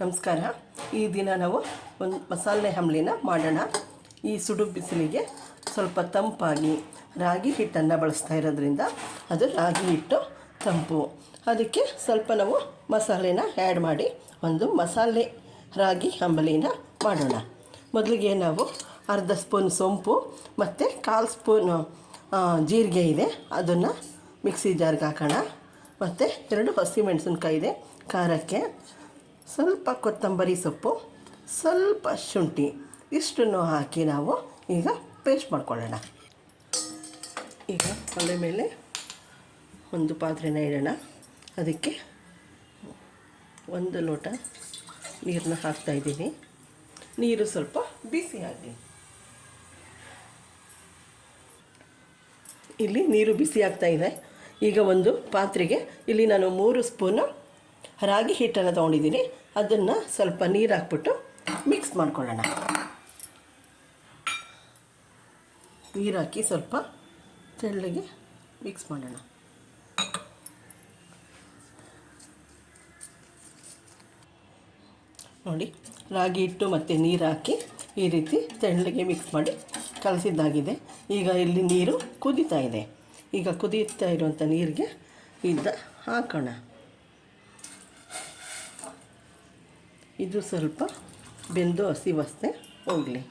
ನಮಸ್ಕಾರ. ಈ ದಿನ ನಾವು ಒಂದು ಮಸಾಲೆ ಅಂಬ್ಲಿನ ಮಾಡೋಣ. ಈ ಸುಡು ಬಿಸಿಲಿಗೆ ಸ್ವಲ್ಪ ತಂಪಾಗಿ ರಾಗಿ ಹಿಟ್ಟನ್ನು ಬಳಸ್ತಾ ಇರೋದ್ರಿಂದ ಅದು ರಾಗಿ ಹಿಟ್ಟು ತಂಪು. ಅದಕ್ಕೆ ಸ್ವಲ್ಪ ನಾವು ಮಸಾಲೆನ ಆ್ಯಡ್ ಮಾಡಿ ಒಂದು ಮಸಾಲೆ ರಾಗಿ ಅಂಬಲಿನ ಮಾಡೋಣ. ಮೊದಲಿಗೆ ನಾವು ಅರ್ಧ ಸ್ಪೂನ್ ಸೋಂಪು ಮತ್ತು 1/4 ಸ್ಪೂನು ಜೀರಿಗೆ ಇದೆ, ಅದನ್ನು ಮಿಕ್ಸಿ ಜಾರ್ಗೆ ಹಾಕೋಣ. ಮತ್ತು 2 ಹಸಿಮೆಣಸಿನ್ಕಾಯಿ ಇದೆ ಖಾರಕ್ಕೆ, ಸ್ವಲ್ಪ ಕೊತ್ತಂಬರಿ ಸೊಪ್ಪು, ಸ್ವಲ್ಪ ಶುಂಠಿ, ಇಷ್ಟನ್ನು ಹಾಕಿ ನಾವು ಈಗ ಪೇಸ್ಟ್ ಮಾಡ್ಕೊಳ್ಳೋಣ. ಈಗ ಒಲೆ ಮೇಲೆ ಒಂದು ಪಾತ್ರೆನ ಇಡೋಣ. ಅದಕ್ಕೆ 1 ಲೋಟ ನೀರನ್ನ ಹಾಕ್ತಾಯಿದ್ದೀನಿ. ನೀರು ಸ್ವಲ್ಪ ಬಿಸಿ ಆಗಲಿ. ಇಲ್ಲಿ ನೀರು ಬಿಸಿ ಆಗ್ತಾಯಿದೆ. ಈಗ ಒಂದು ಪಾತ್ರೆಗೆ ಇಲ್ಲಿ ನಾನು 3 ಸ್ಪೂನು ರಾಗಿ ಹಿಟ್ಟನ್ನು ತೊಗೊಂಡಿದ್ದೀನಿ. ಅದನ್ನು ಸ್ವಲ್ಪ ನೀರು ಹಾಕ್ಬಿಟ್ಟು ಮಿಕ್ಸ್ ಮಾಡ್ಕೊಳ್ಳೋಣ. ನೀರು ಹಾಕಿ ಸ್ವಲ್ಪ ತೆಳ್ಳಗೆ ಮಿಕ್ಸ್ ಮಾಡೋಣ. ನೋಡಿ, ರಾಗಿ ಹಿಟ್ಟು ಮತ್ತು ನೀರು ಹಾಕಿ ಈ ರೀತಿ ತೆಳ್ಳಗೆ ಮಿಕ್ಸ್ ಮಾಡಿ ಕಲಸಿದ್ದಾಗಿದೆ. ಈಗ ಇಲ್ಲಿ ನೀರು ಕುದೀತಾ ಇದೆ. ಈಗ ಕುದೀತಾ ಇರುವಂಥ ನೀರಿಗೆ ಹಾಕೋಣ. ಇದು ಸ್ವಲ್ಪ ಬೆಂದು ಹಸಿ ವಾಸನೆ ಹೋಗಲಿ.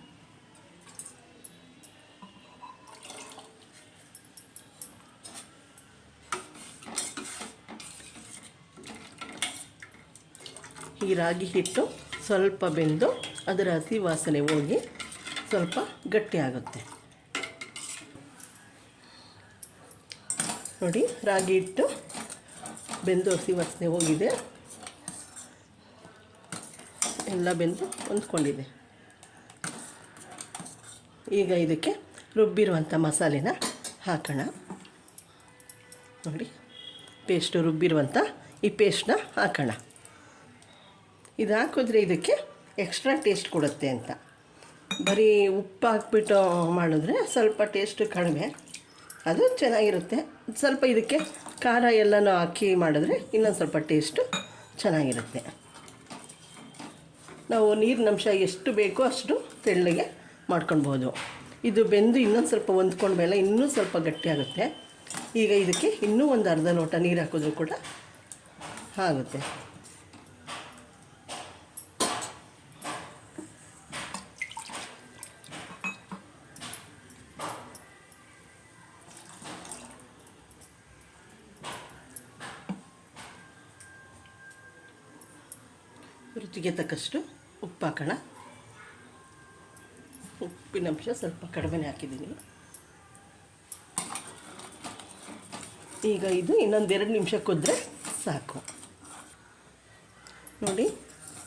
ಈ ರಾಗಿ ಹಿಟ್ಟು ಸ್ವಲ್ಪ ಬೆಂದು ಅದರ ಹಸಿ ವಾಸನೆ ಹೋಗಿ ಸ್ವಲ್ಪ ಗಟ್ಟಿ ಆಗುತ್ತೆ. ನೋಡಿ, ರಾಗಿ ಹಿಟ್ಟು ಬೆಂದು ಹಸಿ ವಾಸನೆ ಹೋಗಿದೆ, ಎಲ್ಲ ಬೆಂದು ಹೊಂದ್ಕೊಂಡಿದೆ. ಈಗ ಇದಕ್ಕೆ ರುಬ್ಬಿರುವಂಥ ಮಸಾಲೆನ ಹಾಕೋಣ. ನೋಡಿ, ಪೇಸ್ಟು ರುಬ್ಬಿರುವಂಥ ಈ ಪೇಸ್ಟನ್ನ ಹಾಕೋಣ. ಇದು ಹಾಕಿದ್ರೆ ಇದಕ್ಕೆ ಎಕ್ಸ್ಟ್ರಾ ಟೇಸ್ಟ್ ಕೊಡುತ್ತೆ ಅಂತ. ಬರೀ ಉಪ್ಪು ಹಾಕ್ಬಿಟ್ಟು ಮಾಡಿದ್ರೆ ಸ್ವಲ್ಪ ಟೇಸ್ಟ್ ಕಡಿಮೆ, ಅದು ಚೆನ್ನಾಗಿರುತ್ತೆ. ಸ್ವಲ್ಪ ಇದಕ್ಕೆ ಖಾರ ಎಲ್ಲನೂ ಹಾಕಿ ಮಾಡಿದ್ರೆ ಇನ್ನೊಂದು ಸ್ವಲ್ಪ ಟೇಸ್ಟು ಚೆನ್ನಾಗಿರುತ್ತೆ. ನಾವು ನೀರಿನ ಅಂಶ ಎಷ್ಟು ಬೇಕೋ ಅಷ್ಟು ತೆಳ್ಳಗೆ ಮಾಡ್ಕೊಳ್ಬೋದು. ಇದು ಬೆಂದು ಇನ್ನೊಂದು ಸ್ವಲ್ಪ ಹೊಂದ್ಕೊಂಡ್ಮೇಲೆ ಇನ್ನೂ ಸ್ವಲ್ಪ ಗಟ್ಟಿಯಾಗುತ್ತೆ. ಈಗ ಇದಕ್ಕೆ ಇನ್ನೂ ಒಂದು ಅರ್ಧ ಲೋಟ ನೀರು ಹಾಕಿದ್ರೂ ಕೂಡ ಆಗುತ್ತೆ. ರುಚಿಗೆ ತಕ್ಕಷ್ಟು ಉಪ್ಪು ಹಾಕೋಣ. ಉಪ್ಪಿನಂಶ ಸ್ವಲ್ಪ ಕಡಿಮೆ ಹಾಕಿದ್ದೀನಿ. ಈಗ ಇದು ಇನ್ನೊಂದು 2 ನಿಮಿಷ ಕುದ್ರೆ ಸಾಕು. ನೋಡಿ,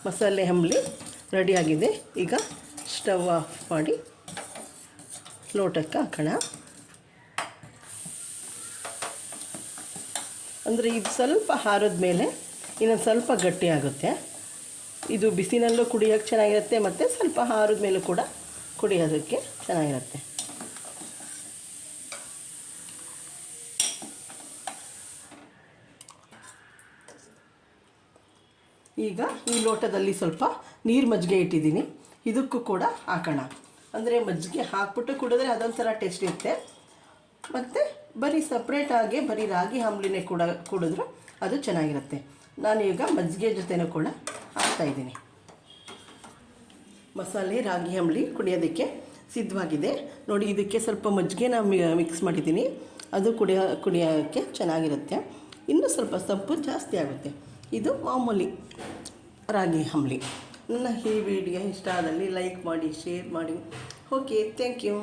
ಮಸಾಲೆ ಅಂಬ್ಲಿ ರೆಡಿಯಾಗಿದೆ. ಈಗ ಸ್ಟವ್ ಆಫ್ ಮಾಡಿ ಲೋಟಕ್ಕೆ ಹಾಕೋಣ. ಅಂದರೆ ಇದು ಸ್ವಲ್ಪ ಹಾರಿದ ಮೇಲೆ ಇನ್ನೊಂದು ಸ್ವಲ್ಪ ಗಟ್ಟಿ ಆಗುತ್ತೆ. ಇದು ಬಿಸಿನಲ್ಲೂ ಕುಡಿಯೋಕ್ಕೆ ಚೆನ್ನಾಗಿರುತ್ತೆ ಮತ್ತು ಸ್ವಲ್ಪ ಹಾರಿದ ಮೇಲೂ ಕೂಡ ಕುಡಿಯೋದಕ್ಕೆ ಚೆನ್ನಾಗಿರುತ್ತೆ. ಈಗ ಈ ಲೋಟದಲ್ಲಿ ಸ್ವಲ್ಪ ನೀರು ಮಜ್ಜಿಗೆ ಇಟ್ಟಿದ್ದೀನಿ, ಇದಕ್ಕೂ ಕೂಡ ಹಾಕೋಣ. ಅಂದರೆ ಮಜ್ಜಿಗೆ ಹಾಕ್ಬಿಟ್ಟು ಕುಡಿದ್ರೆ ಅದೊಂಥರ ಟೇಸ್ಟ್ ಇರುತ್ತೆ. ಮತ್ತು ಬರೀ ಸಪ್ರೇಟಾಗಿ ಬರೀ ರಾಗಿ ಅಂಬ್ಲಿನೇ ಕುಡಿದ್ರೂ ಅದು ಚೆನ್ನಾಗಿರುತ್ತೆ. ನಾನು ಈಗ ಮಜ್ಜಿಗೆ ಜೊತೆನೂ ಕೂಡ ಹಾಕ್ತಾಯಿದ್ದೀನಿ. ಮಸಾಲೆ ರಾಗಿ ಅಂಬ್ಲಿ ಕುಡಿಯೋದಕ್ಕೆ ಸಿದ್ಧವಾಗಿದೆ. ನೋಡಿ, ಇದಕ್ಕೆ ಸ್ವಲ್ಪ ಮಜ್ಜಿಗೆನ ಮಿಕ್ಸ್ ಮಾಡಿದ್ದೀನಿ, ಅದು ಕುಡಿಯೋಕ್ಕೆ ಚೆನ್ನಾಗಿರುತ್ತೆ. ಇನ್ನೂ ಸ್ವಲ್ಪ ಸೊಪ್ಪು ಜಾಸ್ತಿ ಆಗುತ್ತೆ. ಇದು ಮಾಮೂಲಿ ರಾಗಿ ಅಂಬ್ಲಿ. ನನ್ನ ಈ ವಿಡಿಯೋ ಇಷ್ಟ ಆದಲ್ಲಿ ಲೈಕ್ ಮಾಡಿ, ಶೇರ್ ಮಾಡಿ. Okay, thank you.